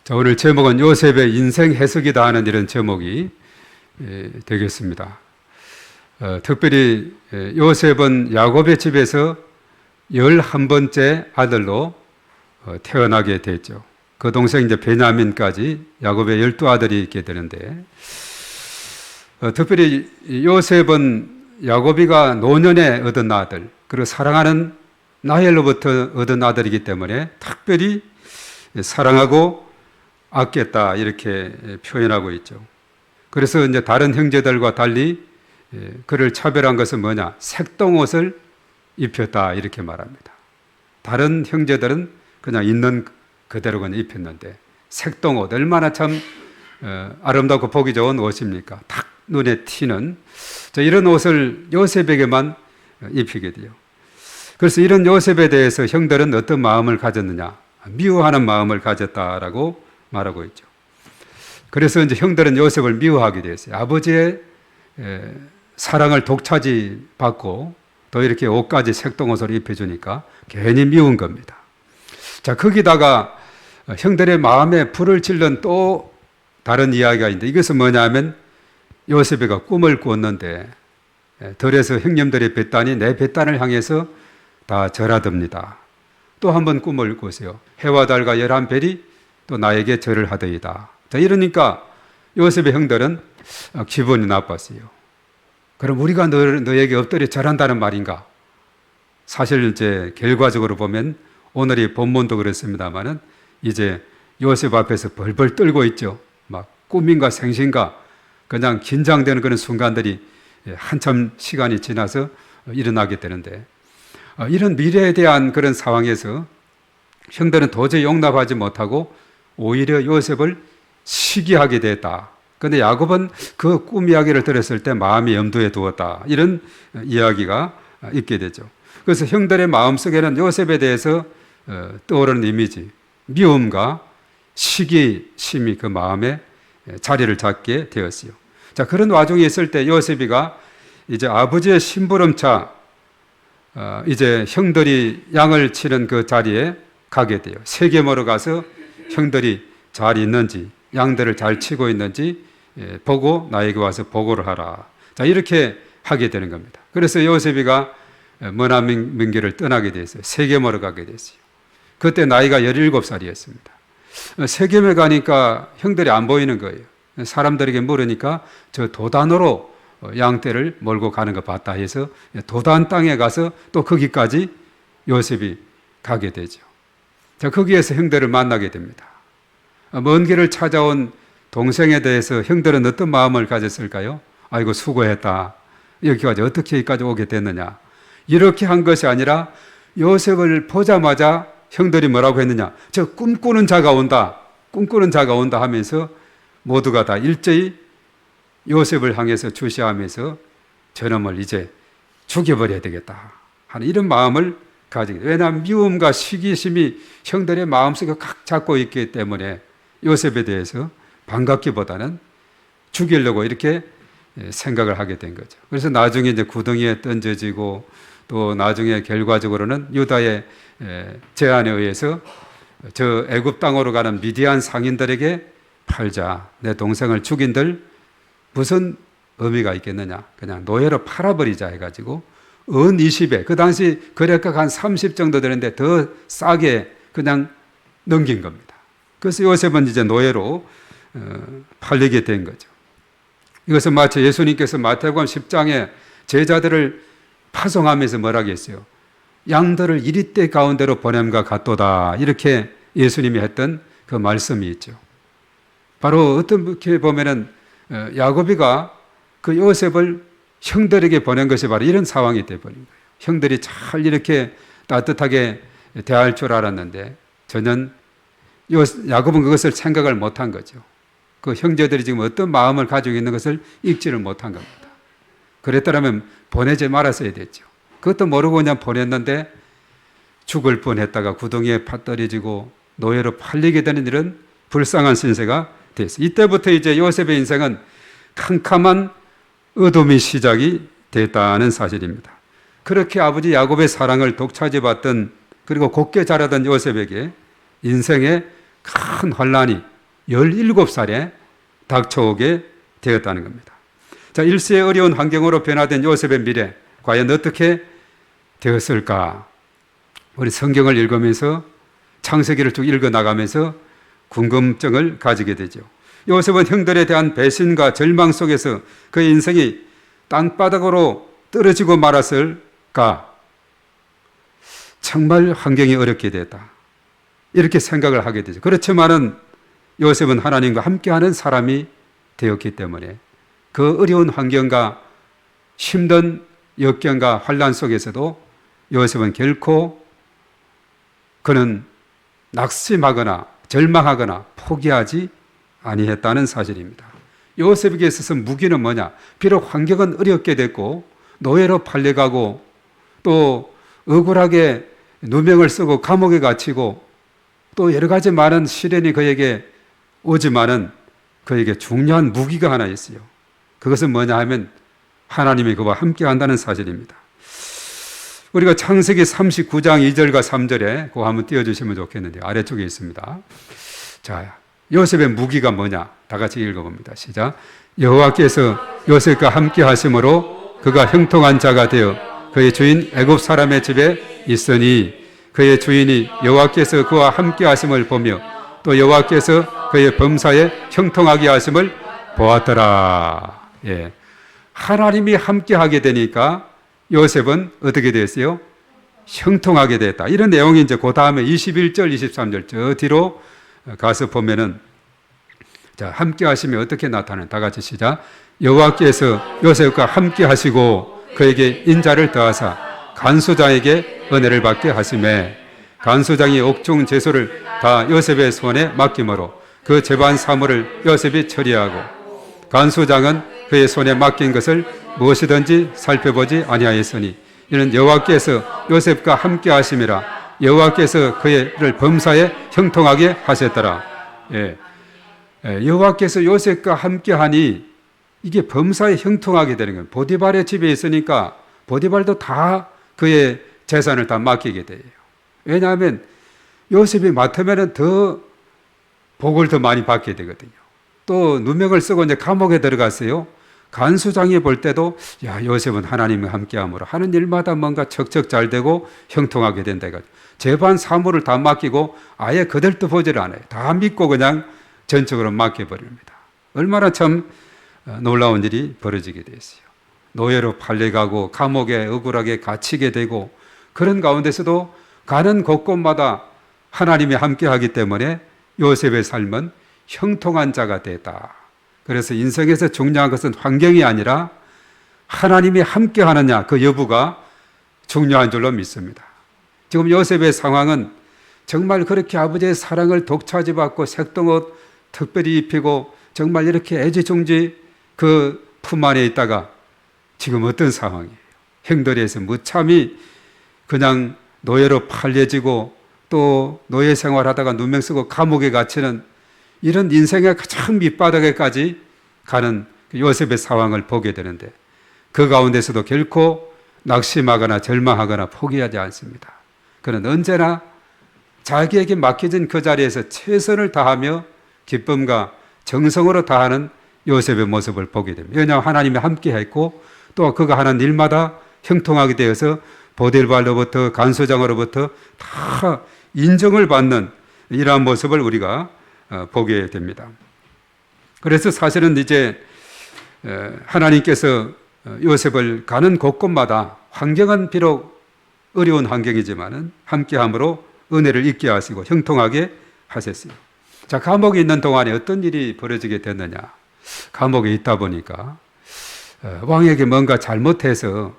자, 오늘 제목은 요셉의 인생 해석이다 하는 이런 제목이 되겠습니다. 특별히 요셉은 야곱의 집에서 11번째 아들로 태어나게 됐죠. 그 동생 이제 베냐민까지 야곱의 12아들이 있게 되는데, 특별히 요셉은 야곱이가 노년에 얻은 아들, 그리고 사랑하는 라헬로부터 얻은 아들이기 때문에 특별히 사랑하고 아꼈다 이렇게 표현하고 있죠. 그래서 이제 다른 형제들과 달리 그를 차별한 것은 뭐냐? 색동옷을 입혔다 이렇게 말합니다. 다른 형제들은 그냥 있는 그대로 그냥 입혔는데 색동옷 얼마나 참 아름답고 보기 좋은 옷입니까? 탁 눈에 튀는 이런 옷을 요셉에게만 입히게 돼요. 그래서 이런 요셉에 대해서 형들은 어떤 마음을 가졌느냐? 미워하는 마음을 가졌다라고 말하고 있죠. 그래서 이제 형들은 요셉을 미워하게 됐어요. 아버지의 사랑을 독차지 받고 또 이렇게 옷까지 색동옷을 입혀주니까 괜히 미운 겁니다. 자, 거기다가 형들의 마음에 불을 질른 또 다른 이야기가 있는데 이것은 뭐냐면 요셉이가 꿈을 꾸었는데 들에서 형님들의 벳단이 내 벳단을 향해서 다 절하듭니다. 또 한 번 꿈을 꾸세요. 해와 달과 11별이 또 나에게 절을 하더이다. 자, 이러니까 요셉의 형들은 기분이 나빴어요. 그럼 우리가 너에게 엎드려 절한다는 말인가? 사실 이제 결과적으로 보면 오늘이 본문도 그렇습니다만은 이제 요셉 앞에서 벌벌 떨고 있죠. 막 꿈인가 생신가 그냥 긴장되는 그런 순간들이 한참 시간이 지나서 일어나게 되는데 이런 미래에 대한 그런 상황에서 형들은 도저히 용납하지 못하고 오히려 요셉을 시기하게 됐다. 그런데 야곱은 그 꿈 이야기를 들었을 때 마음이 염두에 두었다. 이런 이야기가 있게 되죠. 그래서 형들의 마음속에는 요셉에 대해서 떠오르는 이미지, 미움과 시기심이 그 마음에 자리를 잡게 되었어요. 자, 그런 와중에 있을 때 요셉이가 이제 아버지의 심부름차 이제 형들이 양을 치는 그 자리에 가게 돼요. 세겜으로 가서 형들이 잘 있는지 양들을 잘 치고 있는지 보고 나에게 와서 보고를 하라. 자, 이렇게 하게 되는 겁니다. 그래서 요셉이가 머나 민기를 떠나게 됐어요. 세겜으로 가게 됐어요. 그때 나이가 17살이었습니다. 세겜에 가니까 형들이 안 보이는 거예요. 사람들에게 물으니까 저 도단으로 양떼를 몰고 가는 거 봤다 해서 도단 땅에 가서 또 거기까지 요셉이 가게 되죠. 자, 거기에서 형들을 만나게 됩니다. 먼 길을 찾아온 동생에 대해서 형들은 어떤 마음을 가졌을까요? 아이고 수고했다. 여기까지 어떻게 여기까지 오게 됐느냐. 이렇게 한 것이 아니라 요셉을 보자마자 형들이 뭐라고 했느냐. 저 꿈꾸는 자가 온다. 꿈꾸는 자가 온다 하면서 모두가 다 일제히 요셉을 향해서 주시하면서 저놈을 이제 죽여버려야 되겠다 하는 이런 마음을 가지게 돼요. 왜냐하면 미움과 시기심이 형들의 마음속에 각 잡고 있기 때문에 요셉에 대해서 반갑기보다는 죽이려고 이렇게 생각을 하게 된 거죠. 그래서 나중에 이제 구덩이에 던져지고 또 나중에 결과적으로는 유다의 제안에 의해서 저 애굽 땅으로 가는 미디안 상인들에게 팔자. 내 동생을 죽인들 무슨 의미가 있겠느냐. 그냥 노예로 팔아버리자 해가지고 은 20에 그 당시 거래가가 한 30 정도 되는데 더 싸게 그냥 넘긴 겁니다. 그래서 요셉은 이제 노예로 팔리게 된 거죠. 이것은 마치 예수님께서 마태복음 10장에 제자들을 파송하면서 뭐라고 했어요? 양들을 이리떼 가운데로 보냄과 같도다. 이렇게 예수님이 했던 그 말씀이 있죠. 바로 어떻게 보면은 야곱이가 그 요셉을 형들에게 보낸 것이 바로 이런 상황이 되어버린 거예요. 형들이 잘 이렇게 따뜻하게 대할 줄 알았는데 전혀 야곱은 그것을 생각을 못한 거죠. 그 형제들이 지금 어떤 마음을 가지고 있는 것을 읽지를 못한 겁니다. 그랬더라면 보내지 말았어야 됐죠. 그것도 모르고 그냥 보냈는데 죽을 뻔했다가 구덩이에 파떨어지고 노예로 팔리게 되는 이런 불쌍한 신세가 됐어요. 이때부터 이제 요셉의 인생은 캄캄한 어둠이 시작이 됐다는 사실입니다. 그렇게 아버지 야곱의 사랑을 독차지받던 그리고 곱게 자라던 요셉에게 인생의 큰 환란이 17살에 닥쳐오게 되었다는 겁니다. 자, 일세의 어려운 환경으로 변화된 요셉의 미래, 과연 어떻게 되었을까? 우리 성경을 읽으면서 창세기를 쭉 읽어나가면서 궁금증을 가지게 되죠. 요셉은 형들에 대한 배신과 절망 속에서 그의 인생이 땅바닥으로 떨어지고 말았을까? 정말 환경이 어렵게 됐다. 이렇게 생각을 하게 되죠. 그렇지만은 요셉은 하나님과 함께하는 사람이 되었기 때문에 그 어려운 환경과 힘든 역경과 환난 속에서도 요셉은 결코 그는 낙심하거나 절망하거나 포기하지 아니했다는 사실입니다. 요셉에게 있어서 무기는 뭐냐? 비록 환경은 어렵게 됐고 노예로 팔려가고 또 억울하게 누명을 쓰고 감옥에 갇히고 또 여러 가지 많은 시련이 그에게 오지만은 그에게 중요한 무기가 하나 있어요. 그것은 뭐냐 하면 하나님이 그와 함께 한다는 사실입니다. 우리가 창세기 39장 2절과 3절에 그거 한번 띄워주시면 좋겠는데요. 아래쪽에 있습니다. 자, 요셉의 무기가 뭐냐? 다 같이 읽어봅니다. 시작. 여호와께서 요셉과 함께 하심으로 그가 형통한 자가 되어 그의 주인 애굽 사람의 집에 있으니 그의 주인이 여호와께서 그와 함께 하심을 보며 또 여호와께서 그의 범사에 형통하게 하심을 보았더라. 예. 하나님이 함께 하게 되니까 요셉은 어떻게 됐어요? 형통하게 됐다. 이런 내용이 이제 그 다음에 21절, 23절 저 뒤로 가서 보면은 자, 함께 하시면 어떻게 나타나는? 다 같이 시작. 여호와께서 요셉과 함께 하시고 그에게 인자를 더하사 간수장에게 은혜를 받게 하시매 간수장이 옥중 제소를 다 요셉의 손에 맡김으로 그 재반 사물을 요셉이 처리하고 간수장은 그의 손에 맡긴 것을 무엇이든지 살펴보지 아니하였으니 이는 여호와께서 요셉과 함께 하심이라 여호와께서 그를 범사에 형통하게 하셨더라. 예. 여호와께서 요셉과 함께 하니 이게 범사에 형통하게 되는 거예요. 보디발의 집에 있으니까 보디발도 다 그의 재산을 다 맡기게 돼요. 왜냐하면 요셉이 맡으면 더 복을 더 많이 받게 되거든요. 또 누명을 쓰고 이제 감옥에 들어갔어요. 간수장이 볼 때도 야, 요셉은 하나님과 함께함으로 하는 일마다 뭔가 척척 잘 되고 형통하게 된다. 재반 사물을 다 맡기고 아예 그들도 보지를 않아요. 다 믿고 그냥 전적으로 맡겨버립니다. 얼마나 참 놀라운 일이 벌어지게 됐어요. 노예로 팔려가고 감옥에 억울하게 갇히게 되고 그런 가운데서도 가는 곳곳마다 하나님이 함께하기 때문에 요셉의 삶은 형통한 자가 됐다. 그래서 인생에서 중요한 것은 환경이 아니라 하나님이 함께하느냐 그 여부가 중요한 줄로 믿습니다. 지금 요셉의 상황은 정말 그렇게 아버지의 사랑을 독차지받고 색동옷 특별히 입히고 정말 이렇게 애지중지 그 품 안에 있다가 지금 어떤 상황이에요? 형들에서 무참히 그냥 노예로 팔려지고 또 노예 생활하다가 누명 쓰고 감옥에 갇히는 이런 인생의 가장 밑바닥에까지 가는 요셉의 상황을 보게 되는데 그 가운데서도 결코 낙심하거나 절망하거나 포기하지 않습니다. 그는 언제나 자기에게 맡겨진 그 자리에서 최선을 다하며 기쁨과 정성으로 다하는 요셉의 모습을 보게 됩니다. 왜냐하면 하나님이 함께 했고 또 그가 하는 일마다 형통하게 되어서 보딜발로부터 간수장으로부터 다 인정을 받는 이러한 모습을 우리가 보게 됩니다. 그래서 사실은 이제 하나님께서 요셉을 가는 곳곳마다 환경은 비록 어려운 환경이지만은 함께함으로 은혜를 있게 하시고 형통하게 하셨어요. 자, 감옥에 있는 동안에 어떤 일이 벌어지게 됐느냐? 감옥에 있다 보니까 왕에게 뭔가 잘못해서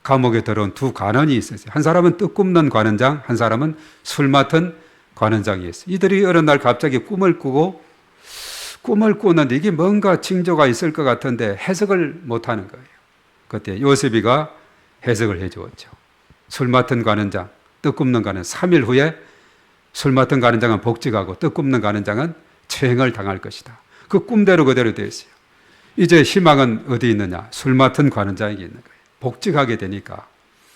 감옥에 들어온 두 관원이 있었어요. 한 사람은 떡 굽는 관원장, 한 사람은 술 맡은 관원장이었어요. 이들이 어느 날 갑자기 꿈을 꾸는데 이게 뭔가 징조가 있을 것 같은데 해석을 못하는 거예요. 그때 요셉이가 해석을 해주었죠. 술 맡은 관원장, 떡 굽는 관원 3일 후에 술 맡은 관원장은 복직하고 떡 굽는 관원장은 처형을 당할 것이다. 그 꿈대로 그대로 되었어요. 이제 희망은 어디 있느냐? 술 맡은 관원장에게 있는 거예요. 복직하게 되니까.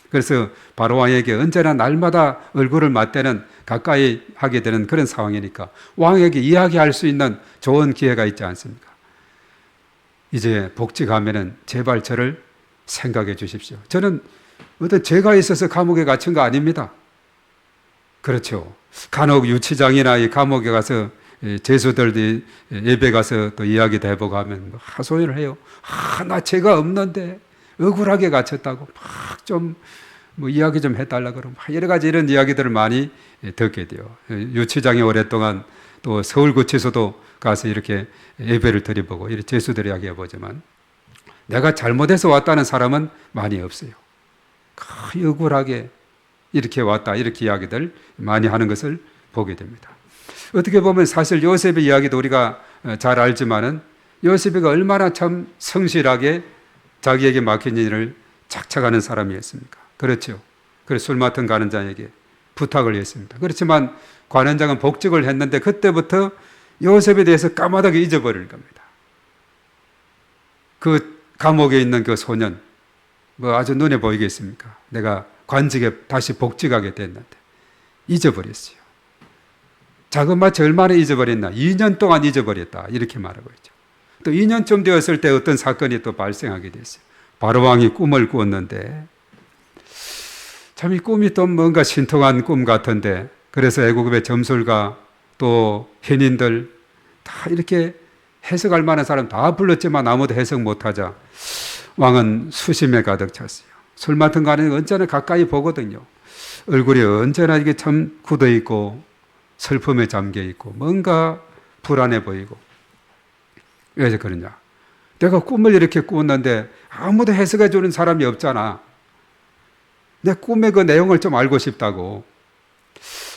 그래서 바로 왕에게 언제나 날마다 얼굴을 맞대는 가까이 하게 되는 그런 상황이니까 왕에게 이야기할 수 있는 좋은 기회가 있지 않습니까? 이제 복직하면은 제발 저를 생각해 주십시오. 저는 어떤 죄가 있어서 감옥에 갇힌 거 아닙니다. 그렇죠. 간혹 유치장이나 이 감옥에 가서 제수들이 예배 가서 또 이야기도 해보고 하면 하소연을 해요. 나 죄가 없는데 억울하게 갇혔다고 막 좀 뭐 이야기 좀 해달라 그러면 여러 가지 이런 이야기들을 많이 듣게 돼요. 유치장에 오랫동안 또 서울구치소도 가서 이렇게 예배를 드려보고 이렇게 제수들 이야기해 보지만 내가 잘못해서 왔다는 사람은 많이 없어요. 억울하게 이렇게 왔다 이렇게 이야기들 많이 하는 것을 보게 됩니다. 어떻게 보면 사실 요셉의 이야기도 우리가 잘 알지만은 요셉이가 얼마나 참 성실하게 자기에게 맡긴 일을 착착하는 사람이었습니까? 그렇죠. 그래서 술 맡은 관원장에게 부탁을 했습니다. 그렇지만 관원장은 복직을 했는데 그때부터 요셉에 대해서 까마득히 잊어버릴 겁니다. 그 감옥에 있는 그 소년 뭐 아주 눈에 보이겠습니까? 내가 관직에 다시 복직하게 됐는데 잊어버렸어요. 자그마치 얼마나 잊어버렸나? 2년 동안 잊어버렸다 이렇게 말하고 있죠. 또 2년쯤 되었을 때 어떤 사건이 또 발생하게 됐어요. 바로왕이 꿈을 꾸었는데 참 이 꿈이 또 뭔가 신통한 꿈 같은데 그래서 애국의 점술가 또 현인들 다 이렇게 해석할 만한 사람 다 불렀지만 아무도 해석 못하자 왕은 수심에 가득 찼어요. 술 맡은 관은 언제나 가까이 보거든요. 얼굴이 언제나 이게 참 굳어 있고 슬픔에 잠겨 있고 뭔가 불안해 보이고 왜 그러냐? 내가 꿈을 이렇게 꾸었는데 아무도 해석해 주는 사람이 없잖아. 내 꿈의 그 내용을 좀 알고 싶다고.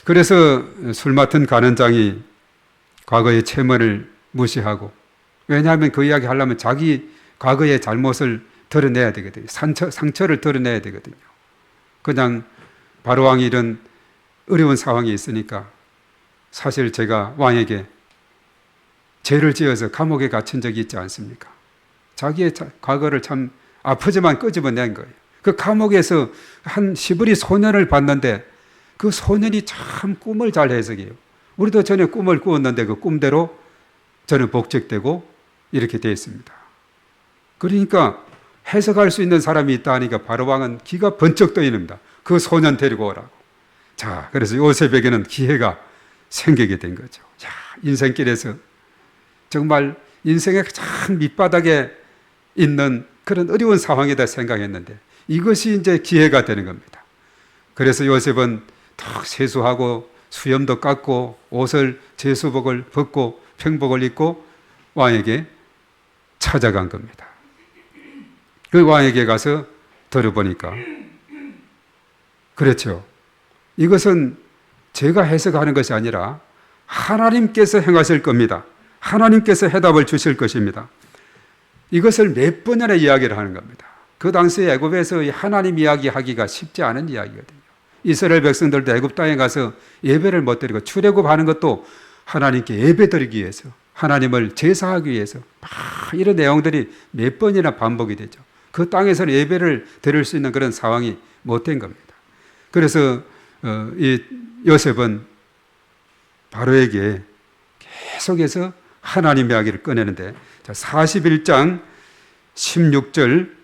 그래서 술 맡은 관원장이 과거의 체면을 무시하고 왜냐하면 그 이야기 하려면 자기 과거의 잘못을 드러내야 되거든요. 상처를 드러내야 되거든요. 그냥 바로왕이 이런 어려운 상황이 있으니까 사실 제가 왕에게 죄를 지어서 감옥에 갇힌 적이 있지 않습니까? 자기의 과거를 참 아프지만 끄집어낸 거예요. 그 감옥에서 한 시부리 소년을 봤는데 그 소년이 참 꿈을 잘 해석해요. 우리도 전에 꿈을 꾸었는데 그 꿈대로 저는 복직되고 이렇게 되어 있습니다. 그러니까 해석할 수 있는 사람이 있다 하니까 바로왕은 기가 번쩍 떠있습니다. 그 소년 데리고 오라고. 자, 그래서 요셉에게는 기회가 생기게 된 거죠. 자, 인생길에서 정말 인생의 가장 밑바닥에 있는 그런 어려운 상황이다 생각했는데 이것이 이제 기회가 되는 겁니다. 그래서 요셉은 더 세수하고 수염도 깎고 옷을 제수복을 벗고 평복을 입고 왕에게 찾아간 겁니다. 그 왕에게 가서 들어보니까 그렇죠. 이것은 제가 해석하는 것이 아니라 하나님께서 행하실 겁니다. 하나님께서 해답을 주실 것입니다. 이것을 몇 번이나 이야기를 하는 겁니다. 그 당시에 애굽에서 하나님 이야기하기가 쉽지 않은 이야기거든요. 이스라엘 백성들도 애굽 땅에 가서 예배를 못 드리고 출애굽하는 것도 하나님께 예배 드리기 위해서 하나님을 제사하기 위해서 막 이런 내용들이 몇 번이나 반복이 되죠. 그 땅에서는 예배를 드릴 수 있는 그런 상황이 못 된 겁니다. 그래서 이 요셉은 바로에게 계속해서 하나님 이야기를 꺼내는데 41장 16절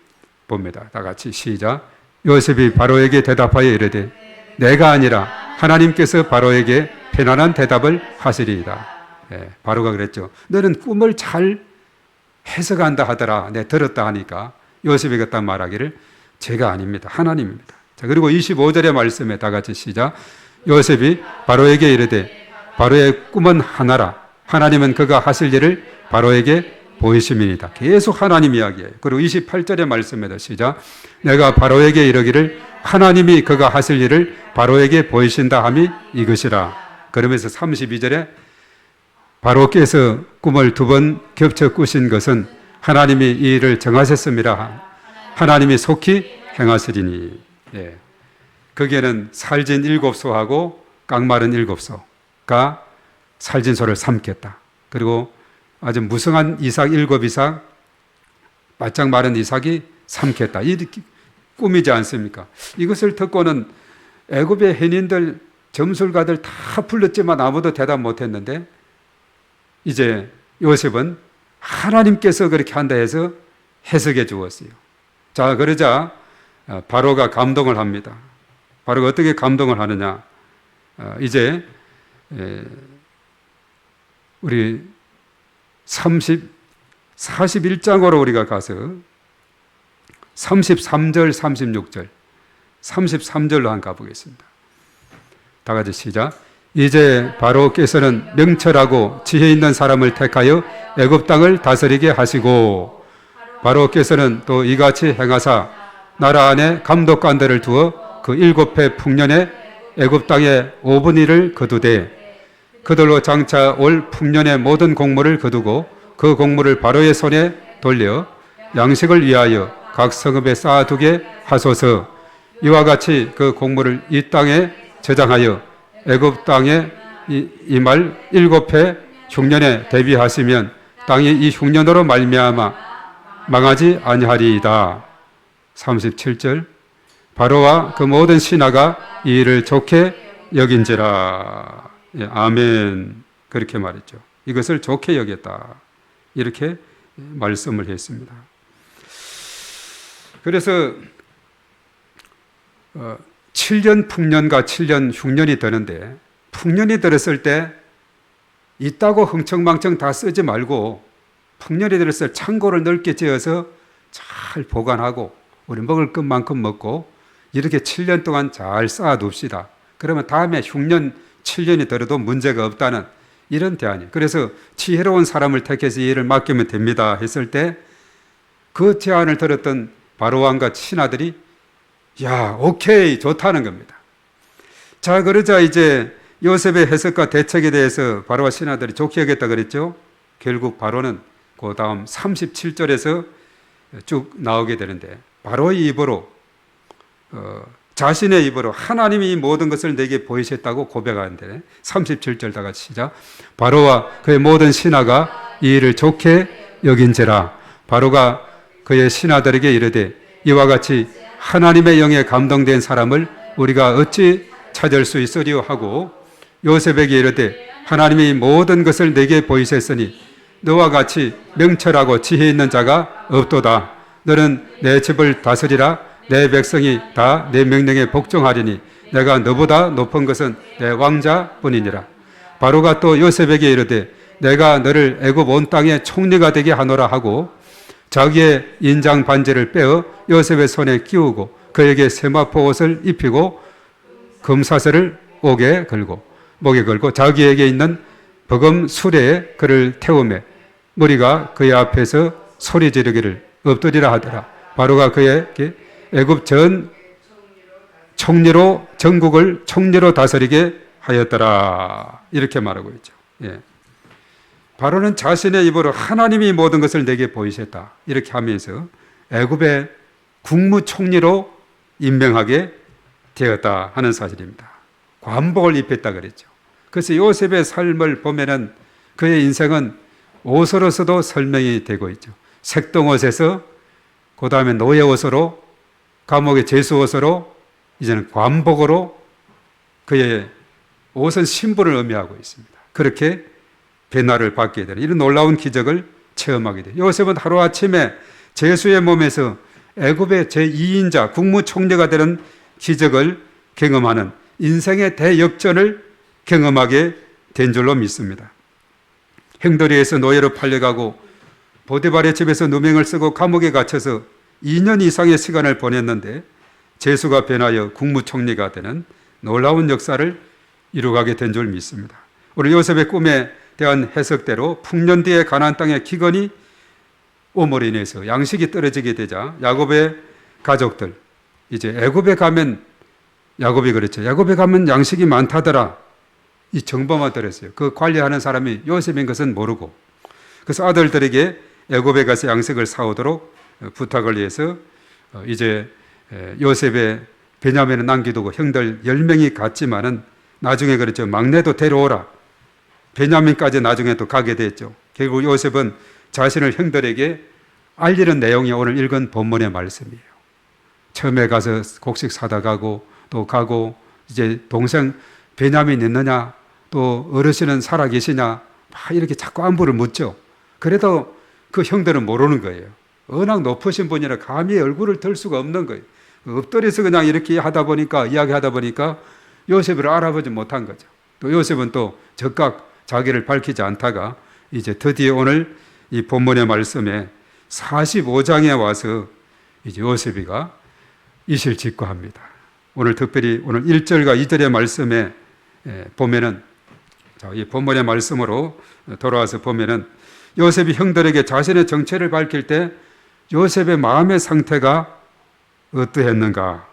봅니다. 다 같이 시작. 요셉이 바로에게 대답하여 이르되 내가 아니라 하나님께서 바로에게 편안한 대답을 하시리이다. 예, 바로가 그랬죠. 너는 꿈을 잘 해석한다 하더라. 내 들었다 하니까 요셉에게 딱 말하기를 제가 아닙니다. 하나님입니다. 자, 그리고 25절의 말씀에 다 같이 시작. 요셉이 바로에게 이르되 바로의 꿈은 하나라. 하나님은 그가 하실 일을 바로에게 보이심이니이다. 계속 하나님 이야기예요. 그리고 28절의 말씀에도 시작. 내가 바로에게 이르기를 하나님이 그가 하실 일을 바로에게 보이신다 함이 이것이라. 그러면서 32절에 바로께서 꿈을 2번 겹쳐 꾸신 것은 하나님이 이 일을 정하셨음이라. 하나님이 속히 행하시리니. 예. 거기에는 살진 7소하고 깡마른 7소가 살진소를 삼켰다. 그리고 아주 무성한 이삭 7이삭, 바짝 마른 이삭이 삼켰다. 이 꿈이지 않습니까? 이것을 듣고는 애굽의 현인들, 점술가들 다 불렀지만 아무도 대답 못했는데 이제 요셉은 하나님께서 그렇게 한다 해서 해석해 주었어요. 자, 그러자 바로가 감동을 합니다. 바로가 어떻게 감동을 하느냐? 이제 우리 41장으로 우리가 가서 33절, 36절, 33절로 한번 가보겠습니다. 다 같이 시작. 이제 바로께서는 명철하고 지혜 있는 사람을 택하여 애굽 땅을 다스리게 하시고, 바로께서는 또 이같이 행하사 나라 안에 감독관들을 두어 그 7해 풍년에 애굽 땅에 5분의 1을 거두되 그들로 장차 올 풍년의 모든 곡물을 거두고 그 곡물을 바로의 손에 돌려 양식을 위하여 각 성읍에 쌓아두게 하소서. 이와 같이 그 곡물을 이 땅에 저장하여 애굽 땅에 이말 7해 흉년에 대비하시면 땅이 이 흉년으로 말미암아 망하지 아니하리이다. 37절. 바로와 그 모든 신하가 이 일을 좋게 여긴지라. 예, 아멘. 그렇게 말했죠. 이것을 좋게 여겼다. 이렇게 말씀을 했습니다. 그래서 7년 풍년과 7년 흉년이 드는데, 풍년이 들었을 때 있다고 흥청망청 다 쓰지 말고 풍년이 들었을 때 창고를 넓게 지어서 잘 보관하고 우리 먹을 것만큼 먹고 이렇게 7년 동안 잘 쌓아둡시다. 그러면 다음에 흉년 7년이 들어도 문제가 없다는 이런 대안이에요. 그래서 지혜로운 사람을 택해서 이 일을 맡기면 됩니다 했을 때 그 제안을 들었던 바로왕과 신하들이 야, 오케이, 좋다는 겁니다. 자, 그러자 이제 요셉의 해석과 대책에 대해서 바로와 신하들이 좋게 여겼다 그랬죠. 결국 바로는 그 다음 37절에서 쭉 나오게 되는데, 바로의 입으로 자신의 입으로 하나님이 이 모든 것을 내게 보이셨다고 고백하는데, 37절 다 같이 시작. 바로와 그의 모든 신하가 이 일을 좋게 여긴지라. 바로가 그의 신하들에게 이르되 이와 같이 하나님의 영에 감동된 사람을 우리가 어찌 찾을 수 있으리요 하고, 요셉에게 이르되 하나님이 모든 것을 내게 보이셨으니 너와 같이 명철하고 지혜 있는 자가 없도다. 너는 내 집을 다스리라. 내 백성이 다 내 명령에 복종하리니 내가 너보다 높은 것은 내 왕자뿐이니라. 바로가 또 요셉에게 이르되 내가 너를 애굽 온 땅의 총리가 되게 하노라 하고, 자기의 인장 반지를 빼어 요셉의 손에 끼우고 그에게 세마포 옷을 입히고 금사슬을 목에 걸고 자기에게 있는 버금 수레에 그를 태우매 무리가 그의 앞에서 소리 지르기를 엎드리라 하더라. 바로가 그에게 애굽 전 총리로 전국을 총리로 다스리게 하였더라. 이렇게 말하고 있죠. 예. 바로는 자신의 입으로 하나님이 모든 것을 내게 보이셨다. 이렇게 하면서 애굽의 국무총리로 임명하게 되었다 하는 사실입니다. 관복을 입혔다 그랬죠. 그래서 요셉의 삶을 보면은 그의 인생은 옷으로서도 설명이 되고 있죠. 색동옷에서 그 다음에 노예옷으로, 감옥의 제수옷으로, 이제는 관복으로 그의 옷은 신분을 의미하고 있습니다. 그렇게 변화를 받게 되는 이런 놀라운 기적을 체험하게 돼요. 요셉은 하루아침에 제수의 몸에서 애굽의 제2인자 국무총리가 되는 기적을 경험하는 인생의 대역전을 경험하게 된 줄로 믿습니다. 행도리에서 노예로 팔려가고 보디발의 집에서 누명을 쓰고 감옥에 갇혀서 2년 이상의 시간을 보냈는데 제수가 변하여 국무총리가 되는 놀라운 역사를 이루어가게 된 줄 믿습니다. 우리 요셉의 꿈에 대한 해석대로 풍년 뒤에 가나안 땅의 기근이 오므로 인해서 양식이 떨어지게 되자 야곱의 가족들, 이제 애굽에 가면, 야곱이 그랬죠. 야곱에 가면 양식이 많다더라. 이 정보만 들었어요. 그 관리하는 사람이 요셉인 것은 모르고, 그래서 아들들에게 애굽에 가서 양식을 사오도록 부탁을 해서 이제 요셉의 베냐민은 남겨두고 형들 10명이 갔지만은 나중에 그랬죠. 막내도 데려오라. 베냐민까지 나중에 또 가게 됐죠. 결국 요셉은 자신을 형들에게 알리는 내용이 오늘 읽은 본문의 말씀이에요. 처음에 가서 곡식 사다 가고 또 가고, 이제 동생 베냐민 있느냐, 또 어르신은 살아 계시냐, 막 이렇게 자꾸 안부를 묻죠. 그래도 그 형들은 모르는 거예요. 워낙 높으신 분이라 감히 얼굴을 들 수가 없는 거예요. 엎드려서 그냥 이렇게 이야기하다 보니까 요셉을 알아보지 못한 거죠. 또 요셉은 또 즉각 자기를 밝히지 않다가 이제 드디어 오늘 이 본문의 말씀에 45장에 와서 이제 요셉이가 이실직고합니다. 오늘 특별히 오늘 1절과 2절의 말씀에 보면은 이 본문의 말씀으로 돌아와서 보면은 요셉이 형들에게 자신의 정체를 밝힐 때 요셉의 마음의 상태가 어떠했는가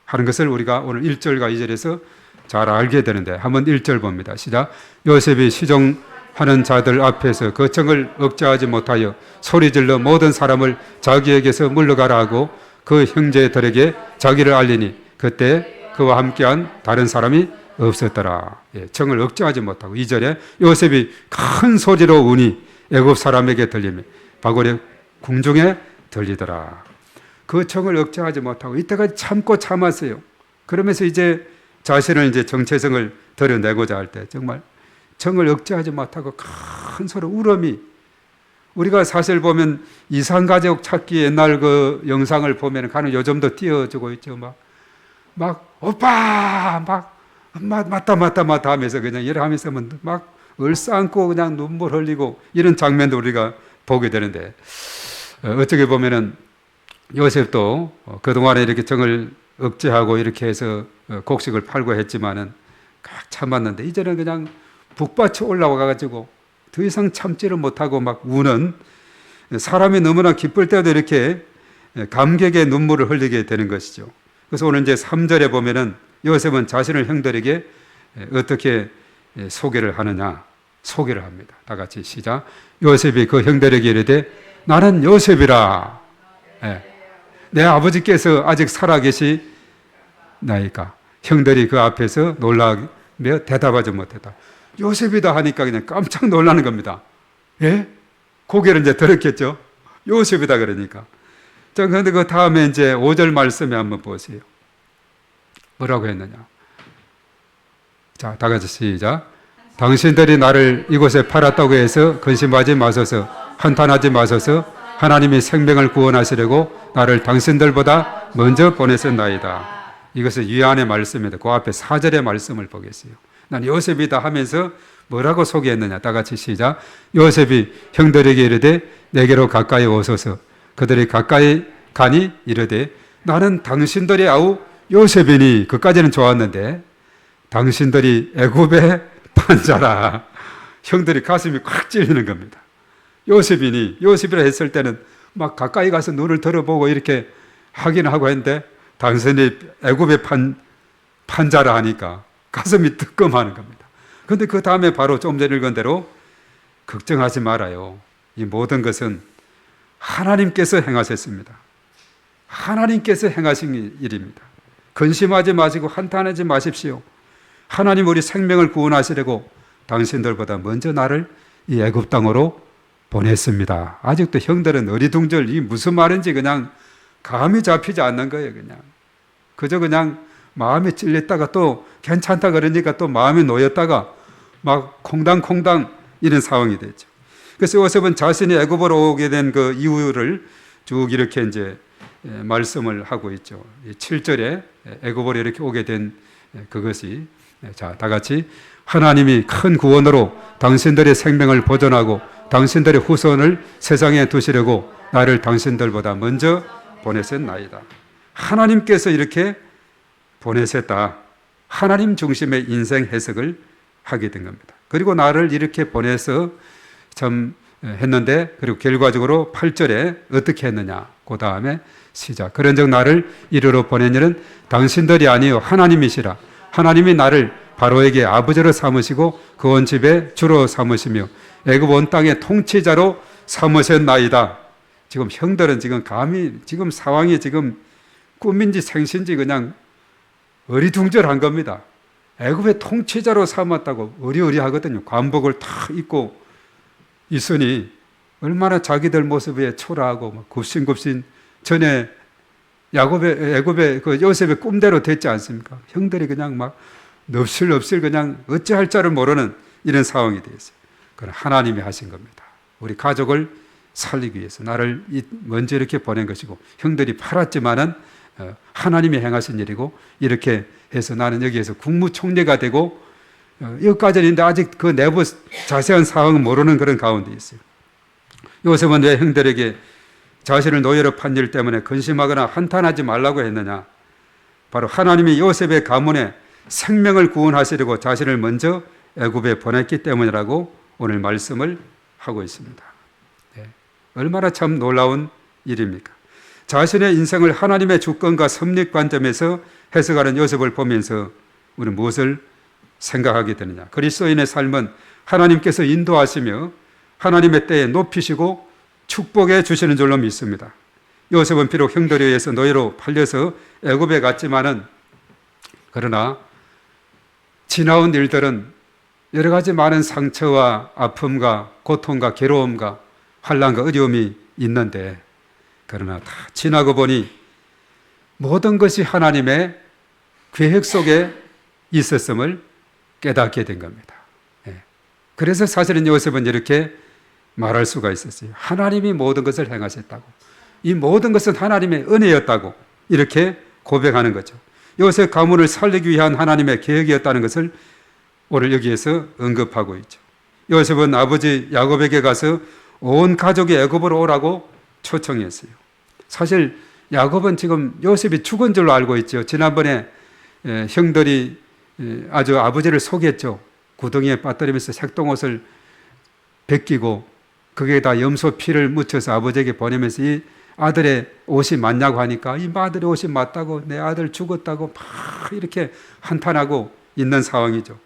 하는 것을 우리가 오늘 1절과 2절에서 잘 알게 되는데 한번 1절 봅니다. 시작. 요셉이 시종하는 자들 앞에서 그 정을 억제하지 못하여 소리질러 모든 사람을 자기에게서 물러가라 하고 그 형제들에게 자기를 알리니 그때 그와 함께한 다른 사람이 없었더라. 정을 억제하지 못하고 2절에 요셉이 큰 소리로 우니 애굽 사람에게 들리며 바골의 궁중에 들리더라. 그 정을 억제하지 못하고 이때까지 참고 참았어요. 그러면서 이제 자신을 이제 정체성을 드러내고자 할 때 정말 정을 억제하지 못하고 큰 소리 울음이, 우리가 사실 보면 이산가족 찾기 옛날 그 영상을 보면 간혹 요즘도 띄워주고 있죠. 막 오빠 막 맞다 하면서 그냥 이래 하면서 막 얼싸안고 그냥 눈물 흘리고 이런 장면도 우리가 보게 되는데, 어떻게 보면은 요셉도 그동안에 이렇게 정을 억제하고 이렇게 해서 곡식을 팔고 했지만은 꽉 참았는데 이제는 그냥 북받쳐 올라와 가지고 더 이상 참지를 못하고 막 우는, 사람이 너무나 기쁠 때도 이렇게 감격의 눈물을 흘리게 되는 것이죠. 그래서 오늘 이제 3절에 보면은 요셉은 자신을 형들에게 어떻게 소개를 하느냐, 소개를 합니다. 다 같이 시작. 요셉이 그 형들에게 이르되 나는 요셉이라. 내 아버지께서 아직 살아계시나이까. 형들이 그 앞에서 놀라며 대답하지 못했다. 요셉이다 하니까 그냥 깜짝 놀라는 겁니다. 예? 고개를 이제 들었겠죠. 요셉이다 그러니까. 자, 그런데 그 다음에 이제 5절 말씀에 한번 보세요. 뭐라고 했느냐. 자, 다 같이 시작. 당신들이 나를 이곳에 팔았다고 해서 근심하지 마소서, 한탄하지 마소서. 하나님이 생명을 구원하시려고 나를 당신들보다 먼저 보내셨나이다. 이것은 유한의 말씀입니다. 그 앞에 4절의 말씀을 보겠어요. 난 요셉이다 하면서 뭐라고 소개했느냐. 다 같이 시작. 요셉이 형들에게 이르되 내게로 가까이 오소서. 그들이 가까이 가니 이르되 나는 당신들의 아우 요셉이니. 그까지는 좋았는데 당신들이 애굽의 판자라. 형들이 가슴이 콱 찔리는 겁니다. 요셉이니. 요셉이라 했을 때는 막 가까이 가서 눈을 들어보고 이렇게 확인하고 했는데 당신이 애굽의 판자라 하니까 가슴이 뜨끔하는 겁니다. 그런데 그 다음에 바로 좀 전에 읽은 대로 걱정하지 말아요. 이 모든 것은 하나님께서 행하셨습니다. 하나님께서 행하신 일입니다. 근심하지 마시고 한탄하지 마십시오. 하나님 우리 생명을 구원하시려고 당신들보다 먼저 나를 이 애굽 땅으로 보냈습니다. 아직도 형들은 어리둥절, 이 무슨 말인지 그냥 감이 잡히지 않는 거예요. 그저 그냥 마음이 찔렸다가 또 괜찮다 그러니까 또 마음이 놓였다가 막 콩당콩당 이런 상황이 됐죠. 그래서 요셉은 자신이 애굽으로 오게 된 그 이유를 쭉 이렇게 이제 말씀을 하고 있죠. 7절에 애굽으로 이렇게 오게 된 그것이, 자, 다 같이 하나님이 큰 구원으로 당신들의 생명을 보존하고 당신들의 후손을 세상에 두시려고 나를 당신들보다 먼저 보내셨나이다. 하나님께서 이렇게 보내셨다. 하나님 중심의 인생 해석을 하게 된 겁니다. 그리고 나를 이렇게 보내서 참 했는데, 그리고 결과적으로 8절에 어떻게 했느냐. 그 다음에 시작. 그런즉 나를 이리로 보낸 일은 당신들이 아니요 하나님이시라. 하나님이 나를 바로에게 아버지로 삼으시고 그 온 집에 주로 삼으시며 애굽 온 땅의 통치자로 삼으셨나이다. 지금 형들은 지금 감히 지금 상황이 지금 꿈인지 생신지 그냥 어리둥절한 겁니다. 애굽의 통치자로 삼았다고 어리어리하거든요. 관복을 탁 입고 있으니 얼마나 자기들 모습에 초라하고 막 굽신굽신 전에 애굽의 그 요셉의 꿈대로 됐지 않습니까? 형들이 그냥 막 넙실넙실 그냥 어찌할 줄을 모르는 이런 상황이 되었어요. 그건 하나님이 하신 겁니다. 우리 가족을 살리기 위해서 나를 먼저 이렇게 보낸 것이고, 형들이 팔았지만은 하나님이 행하신 일이고, 이렇게 해서 나는 여기에서 국무총리가 되고, 여기까지는 있는데 아직 그 내부 자세한 사항은 모르는 그런 가운데 있어요. 요셉은 왜 형들에게 자신을 노예로 판 일 때문에 근심하거나 한탄하지 말라고 했느냐? 바로 하나님이 요셉의 가문에 생명을 구원하시려고 자신을 먼저 애굽에 보냈기 때문이라고 오늘 말씀을 하고 있습니다. 네. 얼마나 참 놀라운 일입니까? 자신의 인생을 하나님의 주권과 섭리 관점에서 해석하는 요셉을 보면서 우리는 무엇을 생각하게 되느냐? 그리스도인의 삶은 하나님께서 인도하시며 하나님의 때에 높이시고 축복해 주시는 줄로 믿습니다. 요셉은 비록 형들에 의해서 노예로 팔려서 애굽에 갔지만은, 그러나 지나온 일들은 여러 가지 많은 상처와 아픔과 고통과 괴로움과 환난과 어려움이 있는데, 그러나 다 지나고 보니 모든 것이 하나님의 계획 속에 있었음을 깨닫게 된 겁니다. 그래서 사실은 요셉은 이렇게 말할 수가 있었어요. 하나님이 모든 것을 행하셨다고, 이 모든 것은 하나님의 은혜였다고 이렇게 고백하는 거죠. 요셉 가문을 살리기 위한 하나님의 계획이었다는 것을 오늘 여기에서 언급하고 있죠. 요셉은 아버지 야곱에게 가서 온 가족이 애굽으로 오라고 초청했어요. 사실 야곱은 지금 요셉이 죽은 줄로 알고 있죠. 지난번에 형들이 아주 아버지를 속였죠. 구덩이에 빠뜨리면서 색동옷을 벗기고 거기에다 염소 피를 묻혀서 아버지에게 보내면서 이 아들의 옷이 맞냐고 하니까 이 아들의 옷이 맞다고, 내 아들 죽었다고 막 이렇게 한탄하고 있는 상황이죠.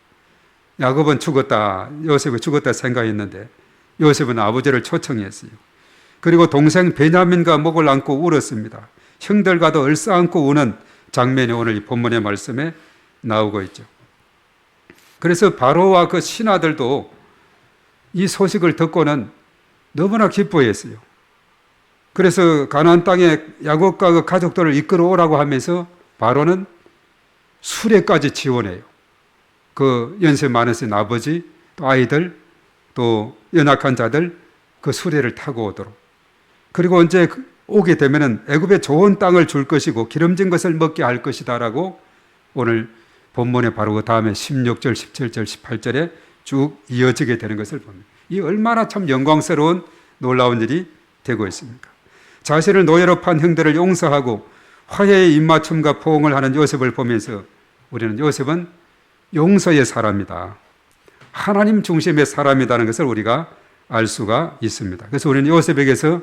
야곱은 죽었다, 요셉은 죽었다 생각했는데 요셉은 아버지를 초청했어요. 그리고 동생 베냐민과 목을 안고 울었습니다. 형들과도 얼싸안고 우는 장면이 오늘 이 본문의 말씀에 나오고 있죠. 그래서 바로와 그 신하들도 이 소식을 듣고는 너무나 기뻐했어요. 그래서 가나안 땅에 야곱과 그 가족들을 이끌어 오라고 하면서 바로는 수레까지 지원해요. 그 연세 많으신 아버지, 또 아이들, 또 연약한 자들 그 수레를 타고 오도록. 그리고 언제 오게 되면은 애굽에 좋은 땅을 줄 것이고 기름진 것을 먹게 할 것이다라고 오늘 본문에 바로 그 다음에 16절, 17절, 18절에 쭉 이어지게 되는 것을 봅니다. 이 얼마나 참 영광스러운 놀라운 일이 되고 있습니까? 자신을 노예로 판 형들을 용서하고 화해의 입맞춤과 포옹을 하는 요셉을 보면서 우리는 요셉은 용서의 사람이다, 하나님 중심의 사람이라는 것을 우리가 알 수가 있습니다. 그래서 우리는 요셉에게서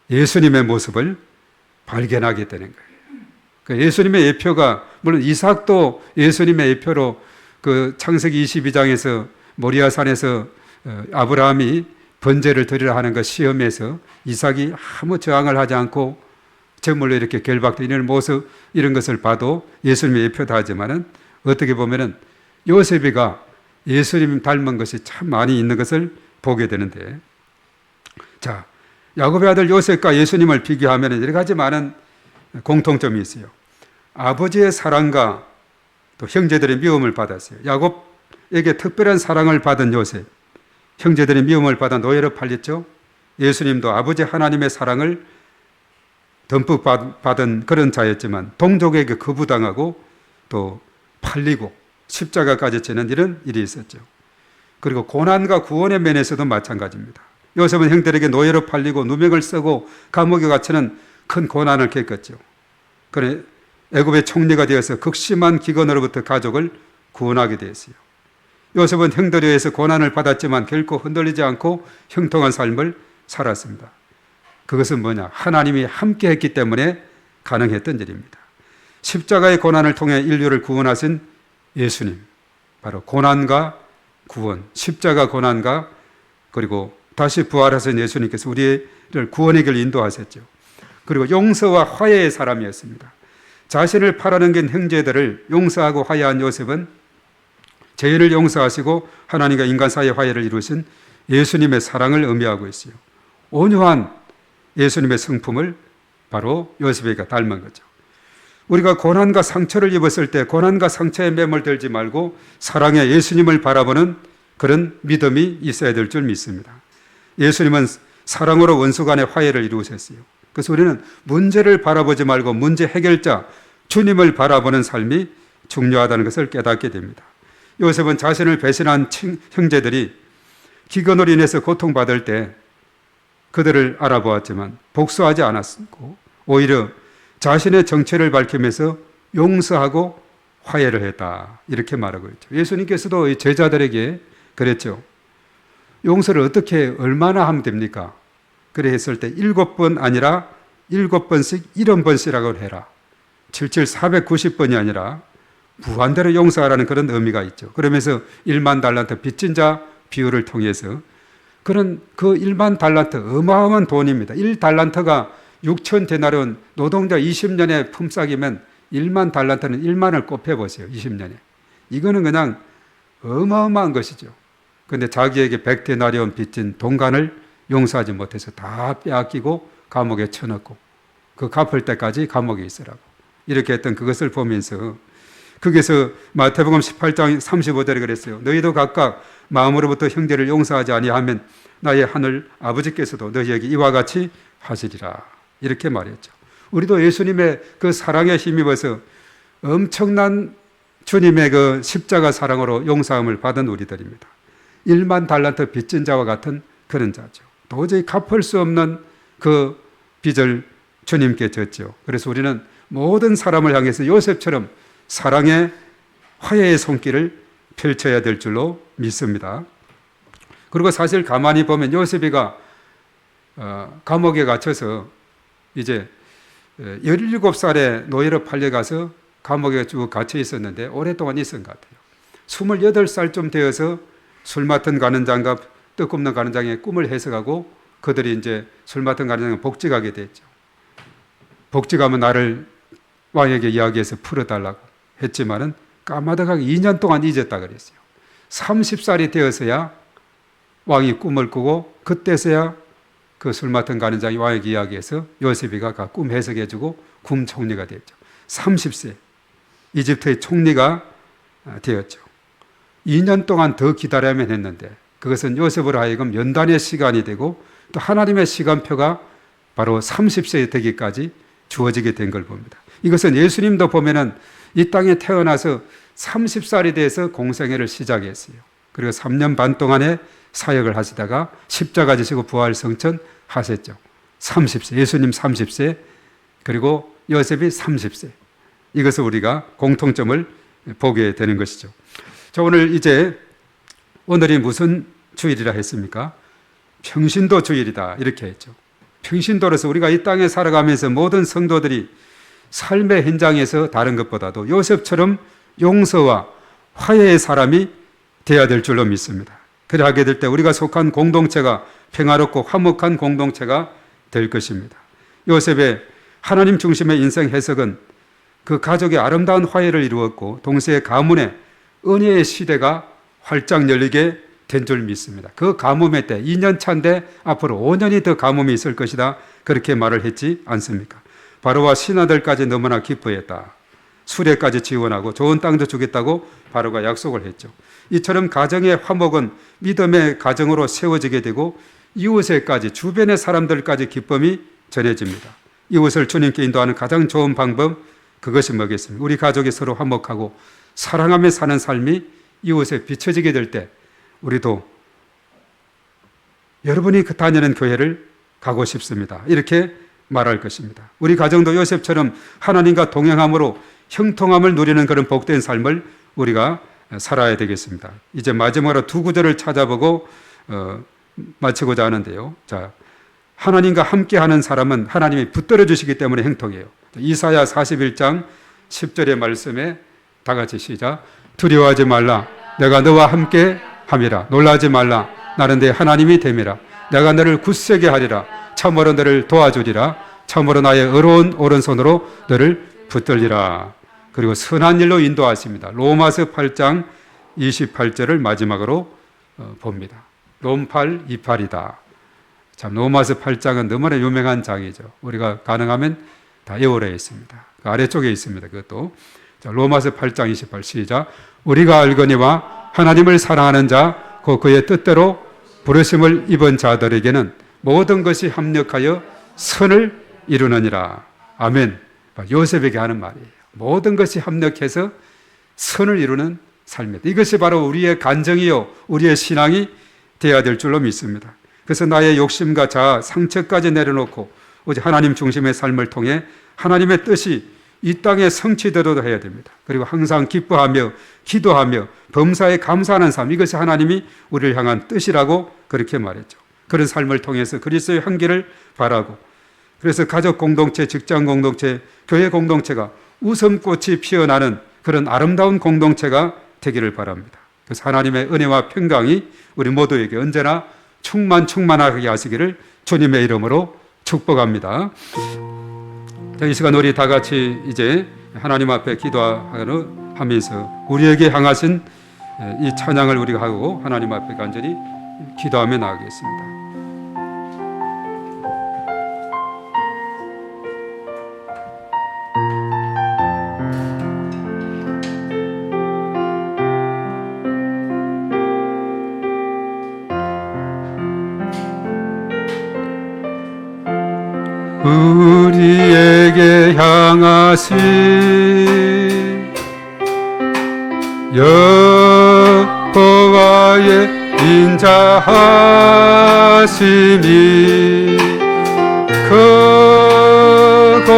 예수님의 모습을 발견하게 되는 거예요. 예수님의 예표가, 물론 이삭도 예수님의 예표로 그 창세기 22장에서 모리아산에서 아브라함이 번제를 드리라 하는 것 시험에서 이삭이 아무 저항을 하지 않고 제물로 이렇게 결박되는 모습, 이런 것을 봐도 예수님의 예표다 하지만은 어떻게 보면은 요셉이가 예수님 닮은 것이 참 많이 있는 것을 보게 되는데, 자, 야곱의 아들 요셉과 예수님을 비교하면 여러 가지 많은 공통점이 있어요. 아버지의 사랑과 또 형제들의 미움을 받았어요. 야곱에게 특별한 사랑을 받은 요셉, 형제들의 미움을 받아 노예로 팔렸죠. 예수님도 아버지 하나님의 사랑을 듬뿍 받은 그런 자였지만 동족에게 거부당하고 또 팔리고 십자가까지 지는 이런 일이 있었죠. 그리고 고난과 구원의 면에서도 마찬가지입니다. 요셉은 형들에게 노예로 팔리고 누명을 쓰고 감옥에 갇히는 큰 고난을 겪었죠. 그래 애굽의 총리가 되어서 극심한 기근으로부터 가족을 구원하게 되었어요. 요셉은 형들에 의해서 고난을 받았지만 결코 흔들리지 않고 형통한 삶을 살았습니다. 그것은 뭐냐? 하나님이 함께 했기 때문에 가능했던 일입니다. 십자가의 고난을 통해 인류를 구원하신 예수님, 바로 고난과 구원, 십자가 고난과 그리고 다시 부활하신 예수님께서 우리를 구원의 길을 인도하셨죠. 그리고 용서와 화해의 사람이었습니다. 자신을 팔아넘긴 형제들을 용서하고 화해한 요셉은 죄인을 용서하시고 하나님과 인간 사이의 화해를 이루신 예수님의 사랑을 의미하고 있어요. 온유한 예수님의 성품을 바로 요셉에게 닮은 거죠. 우리가 고난과 상처를 입었을 때 고난과 상처에 매몰되지 말고 사랑의 예수님을 바라보는 그런 믿음이 있어야 될 줄 믿습니다. 예수님은 사랑으로 원수 간의 화해를 이루셨어요. 그래서 우리는 문제를 바라보지 말고 문제 해결자 주님을 바라보는 삶이 중요하다는 것을 깨닫게 됩니다. 요셉은 자신을 배신한 형제들이 기근으로 인해서 고통받을 때 그들을 알아보았지만 복수하지 않았고 오히려 자신의 정체를 밝히면서 용서하고 화해를 했다. 이렇게 말하고 있죠. 예수님께서도 제자들에게 그랬죠. 용서를 어떻게 얼마나 하면 됩니까? 그래 했을 때 7번 아니라 7번씩 70번씩이라고 해라. 490번이 아니라 무한대로 용서하라는 그런 의미가 있죠. 그러면서 1만 달란트 빚진 자 비유를 통해서 그런 그 1만 달란트 어마어마한 돈입니다. 1달란트가 6천 데나리온 노동자 20년의 품삯이면 1만 달란트는 1만을 곱해보세요. 20년에. 이거는 그냥 어마어마한 것이죠. 그런데 자기에게 100데나리온 빚진 동간을 용서하지 못해서 다 빼앗기고 감옥에 쳐넣고 그 갚을 때까지 감옥에 있으라고 이렇게 했던 그것을 보면서 거기서 마태복음 18장 35절에 그랬어요. 너희도 각각 마음으로부터 형제를 용서하지 아니하면 나의 하늘 아버지께서도 너희에게 이와 같이 하시리라. 이렇게 말했죠. 우리도 예수님의 그 사랑에 힘입어서 엄청난 주님의 그 십자가 사랑으로 용서함을 받은 우리들입니다. 1만 달란트 빚진 자와 같은 그런 자죠. 도저히 갚을 수 없는 그 빚을 주님께 졌죠. 그래서 우리는 모든 사람을 향해서 요셉처럼 사랑의 화해의 손길을 펼쳐야 될 줄로 믿습니다. 그리고 사실 가만히 보면 요셉이가 감옥에 갇혀서 이제 17살에 노예로 팔려가서 감옥에 쭉 갇혀 있었는데 오랫동안 있은 것 같아요. 28살쯤 되어서 술 맡은 가는장과 떡 굽는 가는장의 꿈을 해석하고 그들이 이제 술 맡은 가는장에 복직하게 됐죠. 복직하면 나를 왕에게 이야기해서 풀어달라고 했지만은 까마득하게 2년 동안 잊었다 그랬어요. 30살이 되어서야 왕이 꿈을 꾸고 그때서야 그 술 맡은 가는장이 왕에게 이야기해서 요셉이가 꿈 해석해주고 국무총리가 됐죠. 30세 이집트의 총리가 되었죠. 2년 동안 더 기다려야만 했는데 그것은 요셉으로 하여금 연단의 시간이 되고 또 하나님의 시간표가 바로 30세 되기까지 주어지게 된 걸 봅니다. 이것은 예수님도 보면은 이 땅에 태어나서 30살이 돼서 공생애를 시작했어요. 그리고 3년 반 동안의 사역을 하시다가 십자가 지시고 부활 성천 하셨죠. 30세, 예수님 30세, 그리고 요셉이 30세. 이것을 우리가 공통점을 보게 되는 것이죠. 자, 오늘이 무슨 주일이라 했습니까? 평신도 주일이다. 이렇게 했죠. 평신도로서 우리가 이 땅에 살아가면서 모든 성도들이 삶의 현장에서 다른 것보다도 요셉처럼 용서와 화해의 사람이 되어야 될 줄로 믿습니다. 그래 하게 될 때 우리가 속한 공동체가 평화롭고 화목한 공동체가 될 것입니다. 요셉의 하나님 중심의 인생 해석은 그 가족의 아름다운 화해를 이루었고 동시에 가문의 은혜의 시대가 활짝 열리게 된 줄 믿습니다. 그 가뭄의 때 2년 차인데 앞으로 5년이 더 가뭄이 있을 것이다. 그렇게 말을 했지 않습니까? 바로와 신하들까지 너무나 기뻐했다. 수레까지 지원하고 좋은 땅도 주겠다고 바로가 약속을 했죠. 이처럼 가정의 화목은 믿음의 가정으로 세워지게 되고 이웃에까지 주변의 사람들까지 기쁨이 전해집니다. 이웃을 주님께 인도하는 가장 좋은 방법 그것이 뭐겠습니까? 우리 가족이 서로 화목하고 사랑하며 사는 삶이 이웃에 비춰지게 될 때 우리도 여러분이 다니는 교회를 가고 싶습니다. 이렇게 말할 것입니다. 우리 가정도 요셉처럼 하나님과 동행함으로 형통함을 누리는 그런 복된 삶을 우리가 살아야 되겠습니다. 이제 마지막으로 두 구절을 찾아보고 마치고자 하는데요. 자, 하나님과 함께하는 사람은 하나님이 붙들어 주시기 때문에 형통해요. 이사야 41장 10절의 말씀에 다 같이 시작. 두려워하지 말라. 내가 너와 함께 함이라. 놀라지 말라. 나는 내 하나님이 됨이라. 내가 너를 굳세게 하리라. 참으로 너를 도와주리라. 참으로 나의 의로운 오른손으로 너를 붙들리라. 그리고 선한 일로 인도하십니다. 로마서 8장 28절을 마지막으로 봅니다. 롬팔 28이다. 참 로마서 8장은 너무나 유명한 장이죠. 우리가 가능하면 다 외우려 있습니다. 그 아래쪽에 있습니다. 그것도. 자, 로마서 8장 28 시작. 우리가 알거니와 하나님을 사랑하는 자 곧 그의 뜻대로 부르심을 입은 자들에게는 모든 것이 합력하여 선을 이루느니라. 아멘. 요셉에게 하는 말이에요. 모든 것이 합력해서 선을 이루는 삶이다. 이것이 바로 우리의 간정이요 우리의 신앙이 되어야 될 줄로 믿습니다. 그래서 나의 욕심과 자아, 상처까지 내려놓고 오직 하나님 중심의 삶을 통해 하나님의 뜻이 이 땅에 성취되도록 해야 됩니다. 그리고 항상 기뻐하며 기도하며 범사에 감사하는 삶, 이것이 하나님이 우리를 향한 뜻이라고 그렇게 말했죠. 그런 삶을 통해서 그리스도의 향기를 바라고, 그래서 가족 공동체, 직장 공동체, 교회 공동체가 웃음꽃이 피어나는 그런 아름다운 공동체가 되기를 바랍니다. 그래서 하나님의 은혜와 평강이 우리 모두에게 언제나 충만하게 하시기를 주님의 이름으로 축복합니다. 이 시간 우리 다 같이 이제 하나님 앞에 기도하면서 우리에게 향하신 이 찬양을 우리가 하고 하나님 앞에 간절히 기도하며 나가겠습니다. 우리에게 향하신 여호와의 인자하심이 크고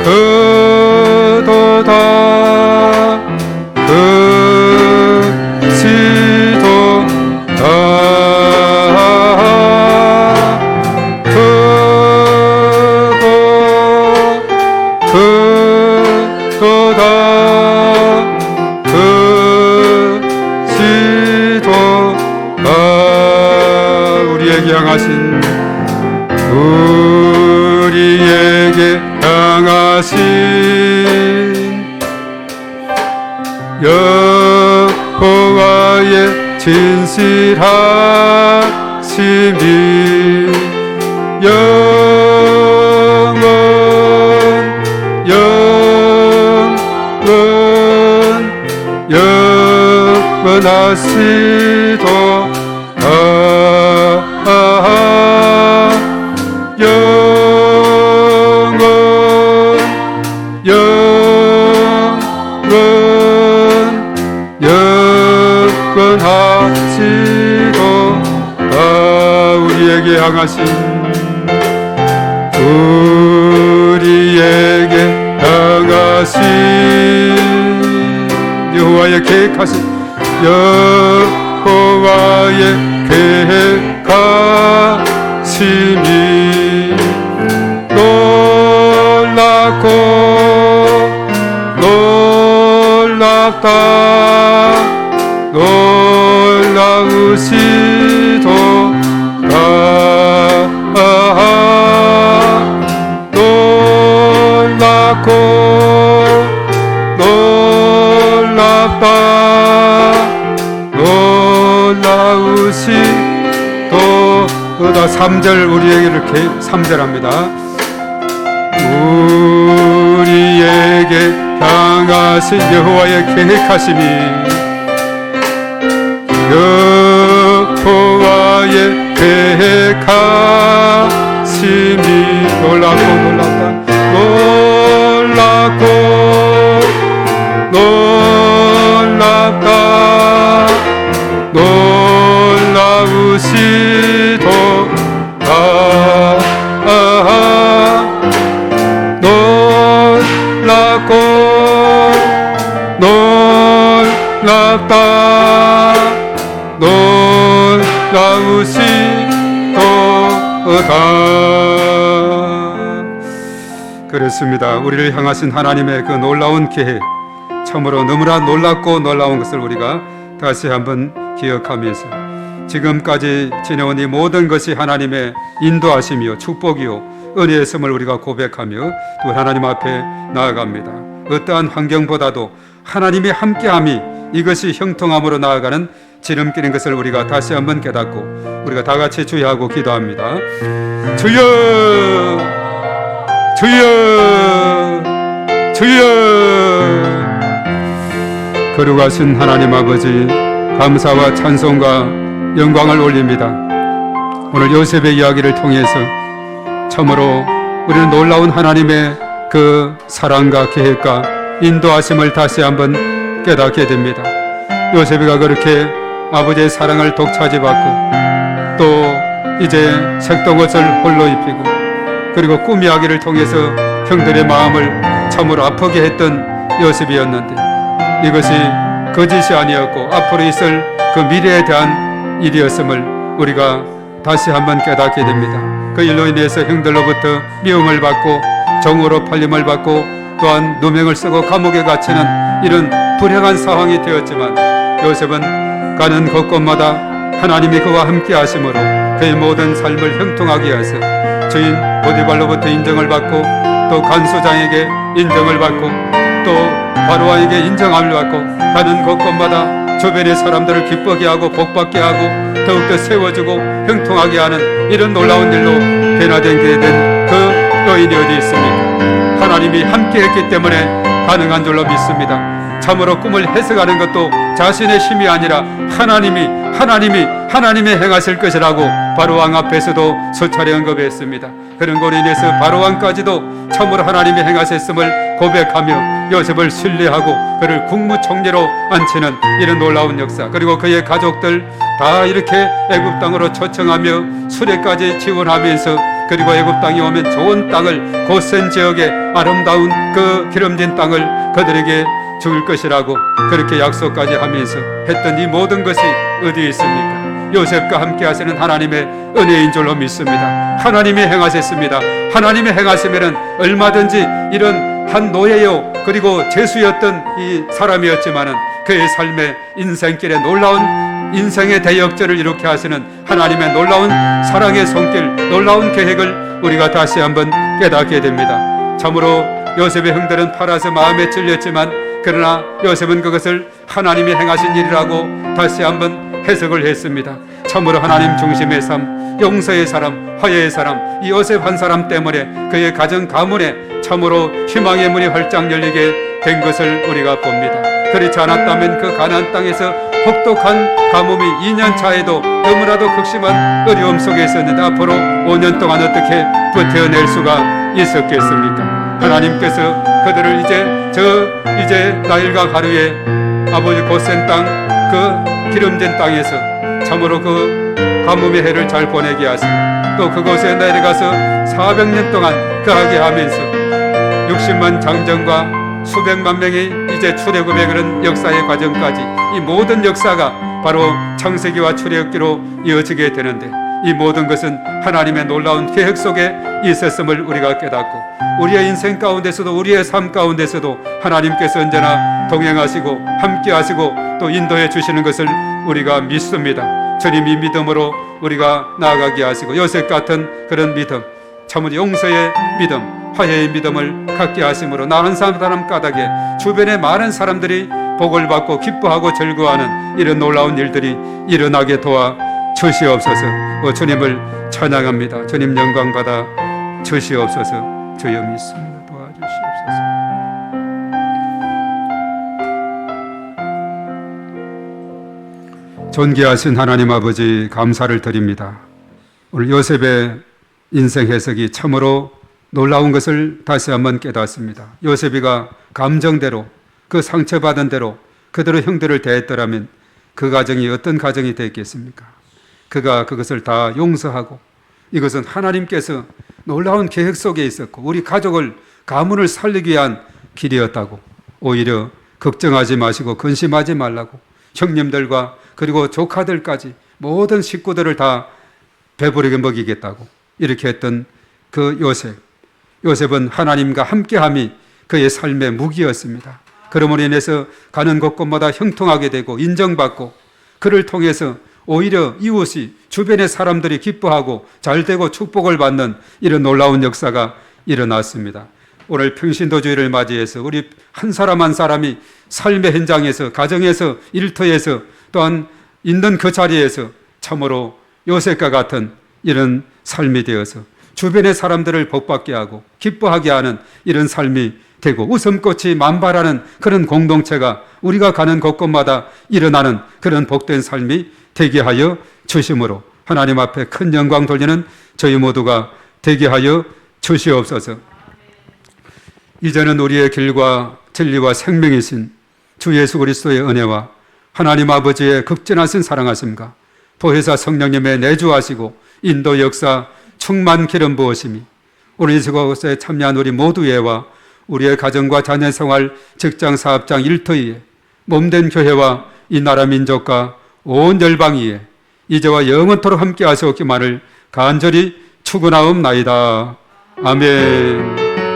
크도다. 우리에게 향하신 여호와의 진실하심이 영원하시도다. 우리에게 향하신 여호와의 계획하신 여호와의 계획하심이 놀랍고 놀랍다. 놀라우시도다. 놀랍고 놀랍다. 놀라우시도다. 3절 우리에게 이렇게 3절합니다. 우리에게 향하신 여호와의 계획하심이 여호와의 계획하심이 놀랍고 놀랍다. 놀랍고 놀랍다. 놀라우시도다. 놀랍고 놀랍다. 놀라우시도다. 그렇습니다. 우리를 향하신 하나님의 그 놀라운 계획, 참으로 너무나 놀랍고 놀라운 것을 우리가 다시 한번 기억하면서 지금까지 지내온 이 모든 것이 하나님의 인도하심이요 축복이요 은혜의 씀을 우리가 고백하며 또 하나님 앞에 나아갑니다. 어떠한 환경보다도 하나님의 함께함이 이것이 형통함으로 나아가는 지름길인 것을 우리가 다시 한번 깨닫고 우리가 다 같이 주여하고 기도합니다. 주여 주여 주여. 거룩하신 하나님 아버지, 감사와 찬송과 영광을 올립니다. 오늘 요셉의 이야기를 통해서 참으로 우리는 놀라운 하나님의 그 사랑과 계획과 인도하심을 다시 한번 깨닫게 됩니다. 요셉이가 그렇게 아버지의 사랑을 독차지받고 또 이제 색동옷을 홀로 입히고 그리고 꿈 이야기를 통해서 형들의 마음을 참으로 아프게 했던 요셉이었는데 이것이 거짓이 아니었고 앞으로 있을 그 미래에 대한 일이었음을 우리가 다시 한번 깨닫게 됩니다. 그 일로 인해서 형들로부터 미움을 받고 정오로 팔림을 받고 또한 누명을 쓰고 감옥에 갇히는 이런 불행한 상황이 되었지만 요셉은 가는 곳곳마다 하나님이 그와 함께 하심으로 그의 모든 삶을 형통하게 하셔 주인 보디발로부터 인정을 받고 또 간수장에게 인정을 받고 또 바로왕에게 인정함을 받고 가는 곳곳마다 주변의 사람들을 기쁘게 하고 복받게 하고 더욱더 세워주고 형통하게 하는 이런 놀라운 일로 변화되게 된 그 요인이 어디 있습니까? 하나님이 함께 했기 때문에 가능한 줄로 믿습니다. 참으로 꿈을 해석하는 것도 자신의 힘이 아니라 하나님이 행하실 것이라고 바로왕 앞에서도 수차례 언급했습니다. 그런 거로 인해서 바로왕까지도 참으로 하나님이 행하셨음을 고백하며 요셉을 신뢰하고 그를 국무총리로 앉히는 이런 놀라운 역사, 그리고 그의 가족들 다 이렇게 애굽 땅으로 초청하며 수레까지 지원하면서 그리고 애굽 땅이 오면 좋은 땅을 고센 지역의 아름다운 그 기름진 땅을 그들에게 줄 것이라고 그렇게 약속까지 하면서 했던 이 모든 것이 어디에 있습니까? 요셉과 함께 하시는 하나님의 은혜인 줄로 믿습니다. 하나님이 행하셨습니다. 하나님이 행하시면은 얼마든지 이런 한 노예요 그리고 죄수였던 이 사람이었지만은 그의 삶의 인생길에 놀라운 인생의 대역전을 이렇게 하시는 하나님의 놀라운 사랑의 손길, 놀라운 계획을 우리가 다시 한번 깨닫게 됩니다. 참으로 요셉의 형들은 팔아서 마음에 찔렸지만 그러나 요셉은 그것을 하나님이 행하신 일이라고 다시 한번 해석을 했습니다. 참으로 하나님 중심의 삶, 용서의 사람, 화해의 사람, 이 요셉 한 사람 때문에 그의 가정 가문에 참으로 희망의 문이 활짝 열리게 된 것을 우리가 봅니다. 그렇지 않았다면 그 가나안 땅에서 혹독한 가뭄이 2년 차에도 너무나도 극심한 어려움 속에 있었는데 앞으로 5년 동안 어떻게 버텨낼 수가 있었겠습니까? 하나님께서 그들을 이제 나일강 하루에 아버지 고센 땅 그 기름진 땅에서 참으로 그 가뭄의 해를 잘 보내게 하시고 또 그곳에 내려가서 400년 동안 거하게 하면서 60만 장정과 수백만 명이 이제 출애굽의 그런 역사의 과정까지 이 모든 역사가 바로 창세기와 출애굽기로 이어지게 되는데 이 모든 것은 하나님의 놀라운 계획 속에 있었음을 우리가 깨닫고 우리의 인생 가운데서도 우리의 삶 가운데서도 하나님께서 언제나 동행하시고 함께 하시고 또 인도해 주시는 것을 우리가 믿습니다. 주님이 믿음으로 우리가 나아가게 하시고 요셉 같은 그런 믿음, 참으로 용서의 믿음, 화해의 믿음을 갖게 하심으로 나 한 사람 까닭에 주변의 많은 사람들이 복을 받고 기뻐하고 즐거워하는 이런 놀라운 일들이 일어나게 도와 주시옵소서. 주님을 찬양합니다. 주님 영광 받아 주시옵소서. 주여 믿습니다. 도와주시옵소서. 존귀하신 하나님 아버지 감사를 드립니다. 오늘 요셉의 인생 해석이 참으로 놀라운 것을 다시 한번 깨닫습니다. 요셉이가 감정대로 그 상처받은 대로 그대로 형들을 대했더라면 그 가정이 어떤 가정이 됐겠습니까? 그가 그것을 다 용서하고 이것은 하나님께서 놀라운 계획 속에 있었고 우리 가족을 가문을 살리기 위한 길이었다고 오히려 걱정하지 마시고 근심하지 말라고 형님들과 그리고 조카들까지 모든 식구들을 다 배부르게 먹이겠다고 이렇게 했던 그 요셉은 하나님과 함께함이 그의 삶의 무기였습니다. 그러므로 인해서 가는 곳곳마다 형통하게 되고 인정받고 그를 통해서 오히려 이웃이 주변의 사람들이 기뻐하고 잘되고 축복을 받는 이런 놀라운 역사가 일어났습니다. 오늘 평신도주의를 맞이해서 우리 한 사람 한 사람이 삶의 현장에서 가정에서 일터에서 또한 있는 그 자리에서 참으로 요셉과 같은 이런 삶이 되어서 주변의 사람들을 복받게 하고 기뻐하게 하는 이런 삶이 되고 웃음꽃이 만발하는 그런 공동체가 우리가 가는 곳곳마다 일어나는 그런 복된 삶이 되게 하여 주심으로 하나님 앞에 큰 영광 돌리는 저희 모두가 되게 하여 주시옵소서. 이제는 우리의 길과 진리와 생명이신 주 예수 그리스도의 은혜와 하나님 아버지의 극진하신 사랑하심과 보혜사 성령님의 내주하시고 인도 역사 충만 기름 부으심이 오늘 이 곳에 참여한 우리 모두에와 우리의 가정과 자녀생활, 직장, 사업장, 일터위에 몸된 교회와 이 나라 민족과 온 열방위에 이제와 영원토록 함께 하시옵기만을 간절히 축원하옵나이다. 아멘.